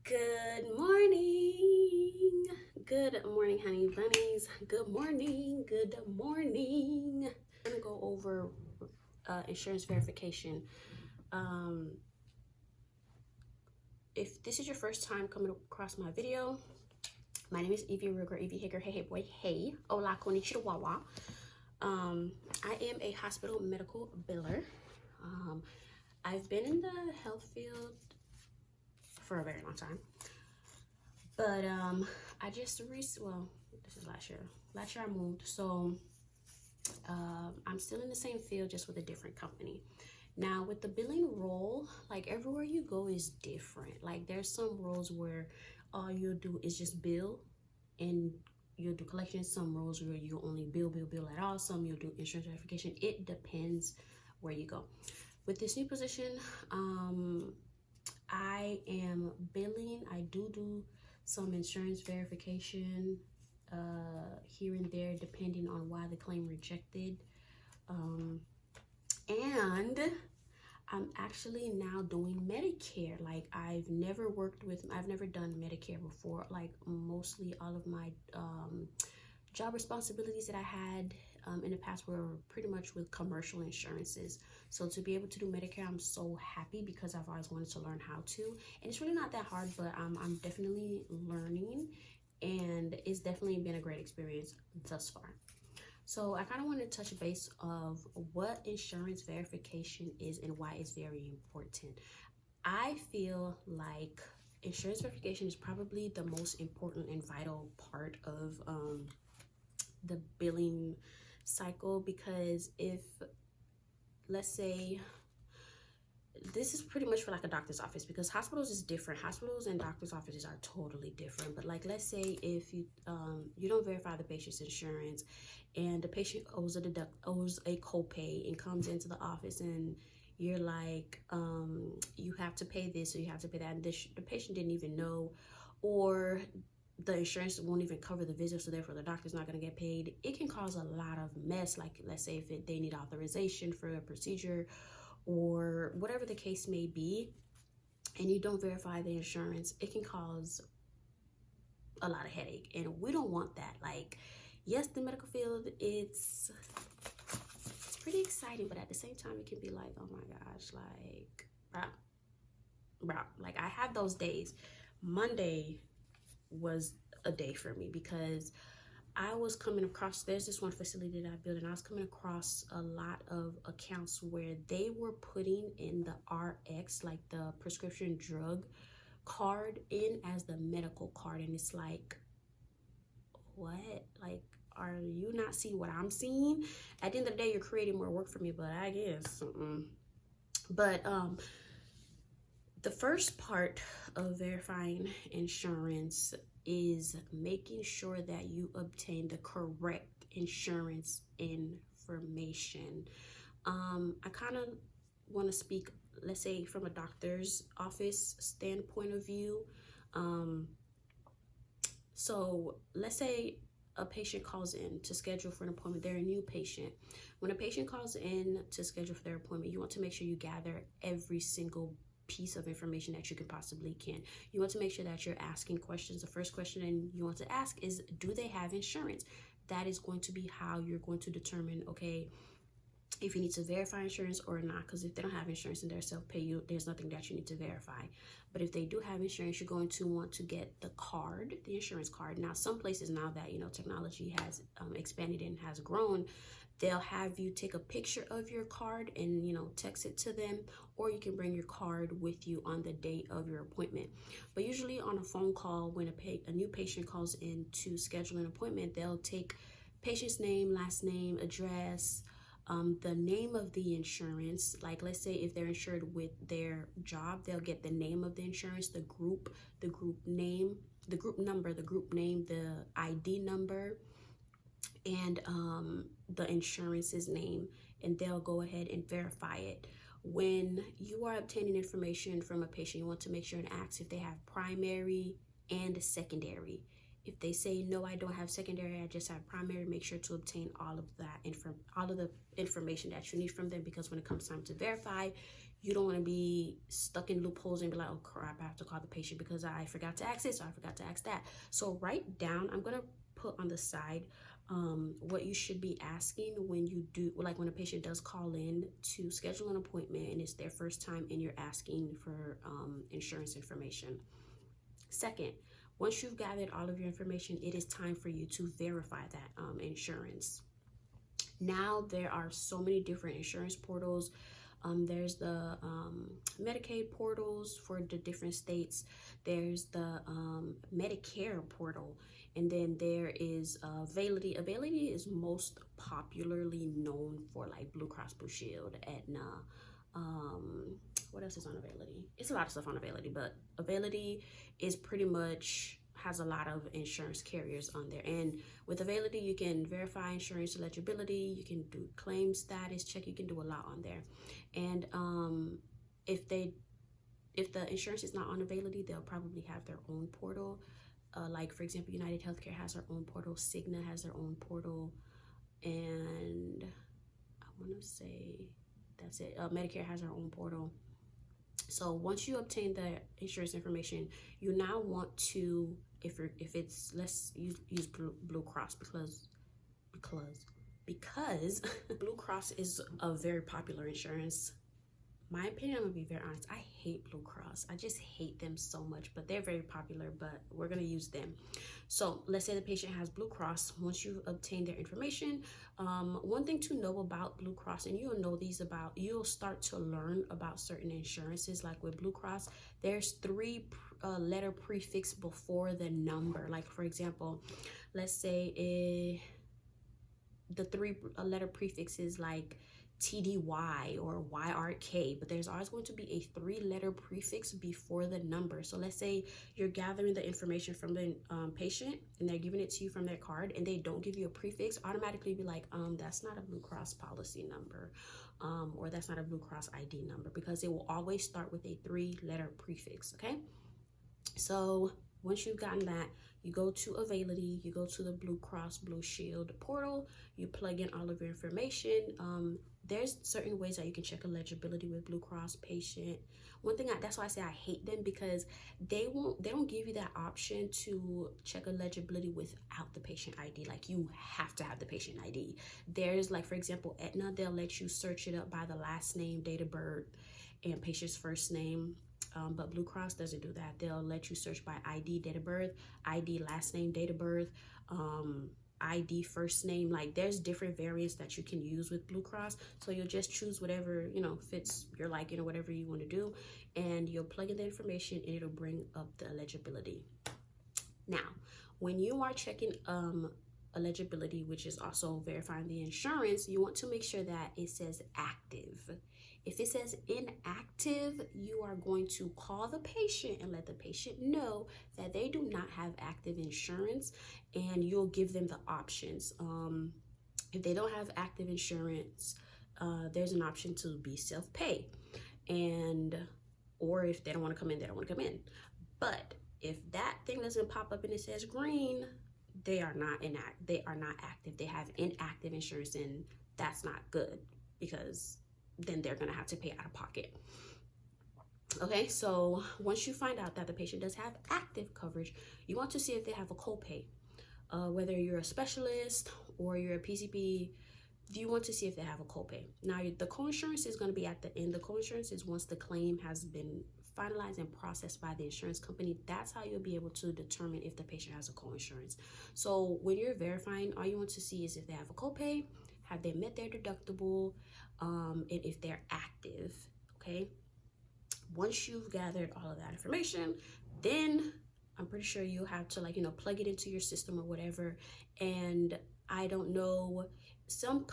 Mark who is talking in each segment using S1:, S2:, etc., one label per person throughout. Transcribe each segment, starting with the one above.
S1: Good morning. Good morning, honey bunnies. Good morning. Good morning. I'm gonna go over insurance verification. Um, if this is your first time coming across my video, my name is Evie Ruger, Evie Higger. Hey, hey, boy, hey. Hola, konnichiwa, wawa. I am a hospital medical biller. I've been in the health field for a very long time. But I just this is last year. Last year I moved, so I'm still in the same field, just with a different company. Now with the billing role, like everywhere you go is different. Like there's some roles where all you'll do is just bill, and you'll do collections. Some roles where you only bill at all. Some you'll do insurance verification. It depends where you go. With this new position, I am billing. I do some insurance verification here and there, depending on why the claim rejected. And I'm actually now doing Medicare. Like I've never done Medicare before. Like mostly all of my job responsibilities that I had in the past were pretty much with commercial insurances. So to be able to do Medicare, I'm so happy because I've always wanted to learn how to. And it's really not that hard, but I'm definitely learning, and it's definitely been a great experience thus far. So I kind of want to touch base of what insurance verification is and why it's very important. I feel like insurance verification is probably the most important and vital part of the billing cycle, because if, let's say, this is pretty much for like a doctor's office, because hospitals is different. Hospitals and doctor's offices are totally different. But like, let's say if you you don't verify the patient's insurance, and the patient owes a copay and comes into the office, and you're like, you have to pay this or you have to pay that, and the patient didn't even know, or the insurance won't even cover the visit, so therefore the doctor's not going to get paid. It can cause a lot of mess. Like let's say if they need authorization for a procedure or whatever the case may be, and you don't verify the insurance, it can cause a lot of headache, and we don't want that. Like, yes, the medical field, it's pretty exciting, but at the same time it can be like, oh my gosh, like bro, like I have those days. Monday was a day for me because I was coming across, there's this one facility that I built, and I was coming across a lot of accounts where they were putting in the RX, like the prescription drug card, in as the medical card. And it's like, what? Like, are you not seeing what I'm seeing? At the end of the day, you're creating more work for me, but I guess. But the first part of verifying insurance is making sure that you obtain the correct insurance information. I kind of want to speak, let's say, from a doctor's office standpoint of view. So let's say a patient calls in to schedule for an appointment. They're a new patient. When a patient calls in to schedule for their appointment, you want to make sure you gather every single piece of information that you can possibly can. You want to make sure that you're asking questions. The first question and you want to ask is, do they have insurance? That is going to be how you're going to determine, okay, if you need to verify insurance or not. Because if they don't have insurance and they're self-pay, there's nothing that you need to verify. But if they do have insurance, you're going to want to get the card, the insurance card. Now, some places now that, you know, technology has expanded and has grown, they'll have you take a picture of your card and, you know, text it to them, or you can bring your card with you on the date of your appointment. But usually on a phone call, when a new patient calls in to schedule an appointment, they'll take patient's name, last name, address, the name of the insurance. Like, let's say if they're insured with their job, they'll get the name of the insurance, the group name, the group number, the group name, the ID number, and the insurance's name, and they'll go ahead and verify it. When you are obtaining information from a patient, you want to make sure and ask if they have primary and secondary. If they say, no, I don't have secondary, I just have primary, make sure to obtain all of the information that you need from them, because when it comes time to verify, You don't want to be stuck in loopholes and be like, oh crap, I have to call the patient because I forgot to ask this or I forgot to ask that. So write down, I'm going to put on the side what you should be asking when you do, like when a patient does call in to schedule an appointment and it's their first time and you're asking for insurance information. Second, once you've gathered all of your information, it is time for you to verify that insurance. Now there are so many different insurance portals. There's the Medicaid portals for the different states. There's the Medicare portal. And then there is Availity. Availity is most popularly known for like Blue Cross Blue Shield, Aetna. What else is on Availity? It's a lot of stuff on Availity, but Availity is pretty much has a lot of insurance carriers on there. And with Availity, you can verify insurance eligibility, you can do claim status check, you can do a lot on there. And if the insurance is not on Availity, they'll probably have their own portal. Like for example, United Healthcare has their own portal, Cigna has their own portal, and I want to say that's it. Medicare has their own portal. So once you obtain the insurance information, you now want to, if it's, let's use Blue Cross because Blue Cross is a very popular insurance. My opinion, I'm gonna be very honest, I hate Blue Cross. I just hate them so much, but they're very popular, but we're gonna use them. So let's say the patient has Blue Cross. Once you obtain their information, one thing to know about Blue Cross, and you'll start to learn about certain insurances. Like with Blue Cross, there's 3 letter prefix before the number. Like for example, let's say the 3 letter prefixes like TDY or YRK, but there's always going to be a 3-letter prefix before the number. So let's say you're gathering the information from the patient and they're giving it to you from their card and they don't give you a prefix, automatically be like, that's not a Blue Cross policy number, or that's not a Blue Cross ID number, because it will always start with a 3-letter prefix, okay? So once you've gotten that, you go to Availity, you go to the Blue Cross Blue Shield portal, you plug in all of your information. There's certain ways that you can check eligibility with Blue Cross patient. One thing, that's why I say I hate them, because they don't give you that option to check eligibility without the patient ID. Like you have to have the patient ID. There's like, for example, Aetna, they'll let you search it up by the last name, date of birth, and patient's first name. But Blue Cross doesn't do that. They'll let you search by ID, date of birth, ID, last name, date of birth, ID, first name. Like there's different variants that you can use with Blue Cross. So you'll just choose whatever, fits your liking or whatever you want to do. And you'll plug in the information and it'll bring up the eligibility. Now, when you are checking eligibility, which is also verifying the insurance, you want to make sure that it says active. If it says inactive, you are going to call the patient and let the patient know that they do not have active insurance, and you'll give them the options. If they don't have active insurance, there's an option to be self-pay, or if they don't want to come in, they don't want to come in. But if that thing doesn't pop up and it says green, they are not active. They have inactive insurance, and that's not good, because then they're gonna have to pay out of pocket. Okay, so once you find out that the patient does have active coverage, you want to see if they have a copay. Whether you're a specialist or you're a PCP, you want to see if they have a copay. Now, the coinsurance is going to be at the end. The coinsurance is once the claim has been finalized and processed by the insurance company. That's how you'll be able to determine if the patient has a coinsurance. So when you're verifying, all you want to see is if they have a copay, have they met their deductible, and if they're active, okay? Once you've gathered all of that information, then I'm pretty sure you have to plug it into your system or whatever. And I don't know, some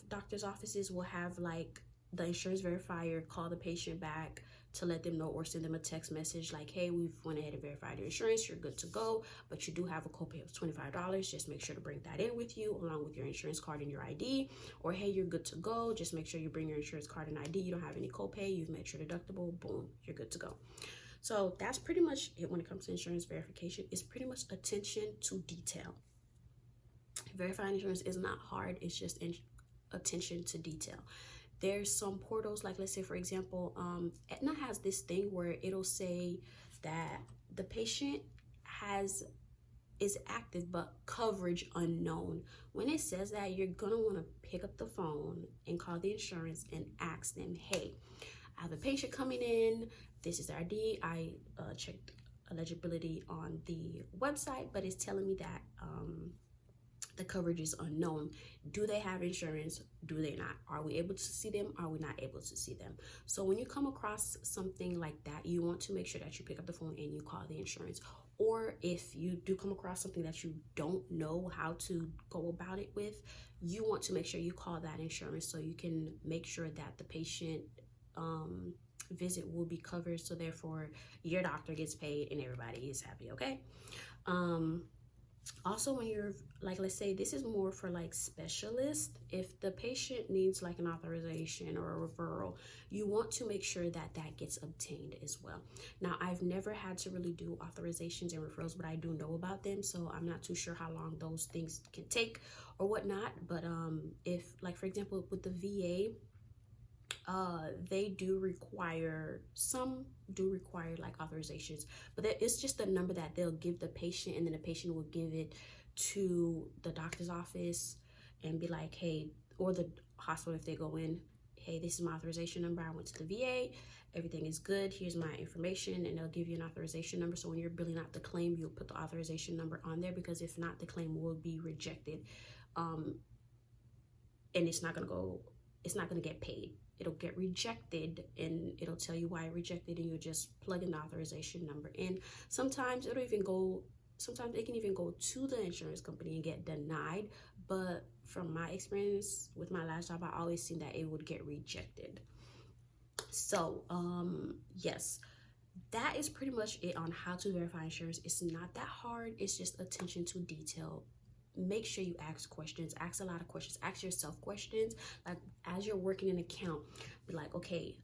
S1: doctor's offices will have like the insurance verifier call the patient back to let them know, or send them a text message like, hey, we've went ahead and verified your insurance, you're good to go, but you do have a copay of $25. Just make sure to bring that in with you along with your insurance card and your ID. Or hey, you're good to go, just make sure you bring your insurance card and ID, you don't have any copay, you've met your deductible, boom, you're good to go. So that's pretty much it when it comes to insurance verification. It's pretty much attention to detail. Verifying insurance is not hard, it's just attention to detail. There's some portals, like let's say for example, Aetna has this thing where it'll say that the patient is active but coverage unknown. When it says that, you're gonna want to pick up the phone and call the insurance and ask them, hey, I have a patient coming in, this is their ID, I checked eligibility on the website, but it's telling me that the coverage is unknown. Do they have insurance? Do they not? Are we able to see them? Are we not able to see them? So when you come across something like that, you want to make sure that you pick up the phone and you call the insurance. Or if you do come across something that you don't know how to go about it with, you want to make sure you call that insurance so you can make sure that the patient visit will be covered, so therefore your doctor gets paid and everybody is happy. Okay. Also, when you're like, let's say this is more for like specialists, if the patient needs like an authorization or a referral, you want to make sure that that gets obtained as well. Now, I've never had to really do authorizations and referrals, but I do know about them, so I'm not too sure how long those things can take or whatnot. But if like for example with the VA, they do require, some do require like authorizations, but it's just a number that they'll give the patient, and then the patient will give it to the doctor's office and be like, hey, or the hospital if they go in, hey, this is my authorization number, I went to the VA, everything is good, here's my information, and they'll give you an authorization number. So when you're billing out the claim, you'll put the authorization number on there, because if not, the claim will be rejected, and it's not gonna get paid. It'll get rejected, and it'll tell you why it rejected, and you'll just plug in the authorization number in. Sometimes it can even go to the insurance company and get denied, but from my experience with my last job, I always seen that it would get rejected. So yes, that is pretty much it on how to verify insurance. It's not that hard, it's just attention to detail. Make sure you ask questions, ask a lot of questions, ask yourself questions. Like as you're working an account, be like, okay,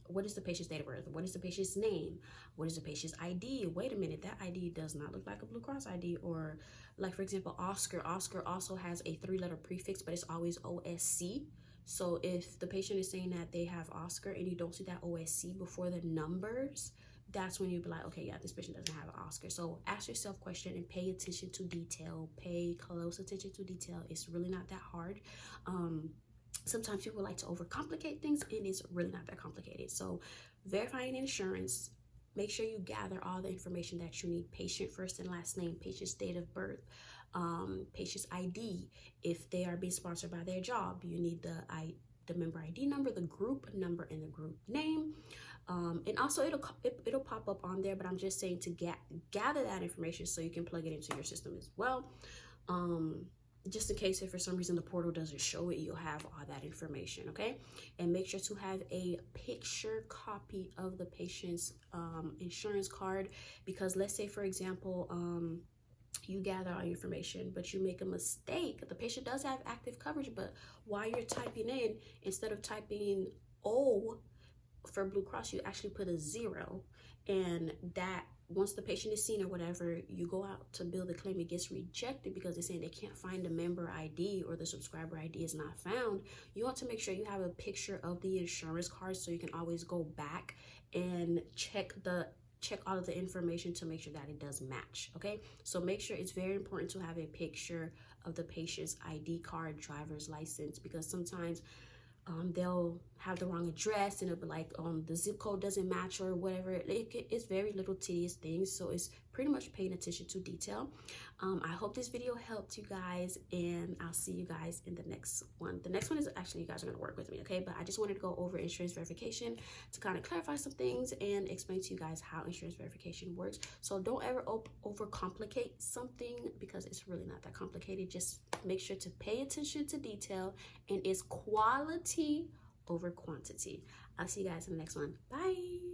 S1: what is the patient's date of birth? What is the patient's name? What is the patient's ID? Wait a minute, that ID does not look like a Blue Cross ID. Or like for example, Oscar also has a 3-letter prefix, but it's always OSC. So if the patient is saying that they have Oscar and you don't see that OSC before the numbers, that's when you'll be like, okay, yeah, this patient doesn't have an Oscar. So ask yourself question and pay attention to detail. Pay close attention to detail. It's really not that hard. Sometimes people like to overcomplicate things, and it's really not that complicated. So verifying insurance, make sure you gather all the information that you need: patient first and last name, patient's date of birth, patient's ID. If they are being sponsored by their job, you need the member ID number, the group number, and the group name. And also it'll pop up on there, but I'm just saying to gather that information so you can plug it into your system as well. Just in case if for some reason the portal doesn't show it, you'll have all that information. Okay, and make sure to have a picture copy of the patient's insurance card, because let's say for example you gather all your information, but you make a mistake. The patient does have active coverage, but while you're typing in, instead of typing O for Blue Cross, you actually put a 0, and that once the patient is seen or whatever, you go out to bill the claim, it gets rejected because they're saying they can't find the member ID or the subscriber ID is not found. You want to make sure you have a picture of the insurance card so you can always go back and check all of the information to make sure that it does match. Okay, so make sure, it's very important to have a picture of the patient's ID card, driver's license, because sometimes they'll have the wrong address and it'll be like the zip code doesn't match or whatever. It's very little tedious things, so it's pretty much paying attention to detail. I hope this video helped you guys, and I'll see you guys in the next one. The next one is actually, you guys are going to work with me, okay? But I just wanted to go over insurance verification to kind of clarify some things and explain to you guys how insurance verification works. So don't ever overcomplicate something, because it's really not that complicated. Just make sure to pay attention to detail, and it's quality over quantity. I'll see you guys in the next one. Bye.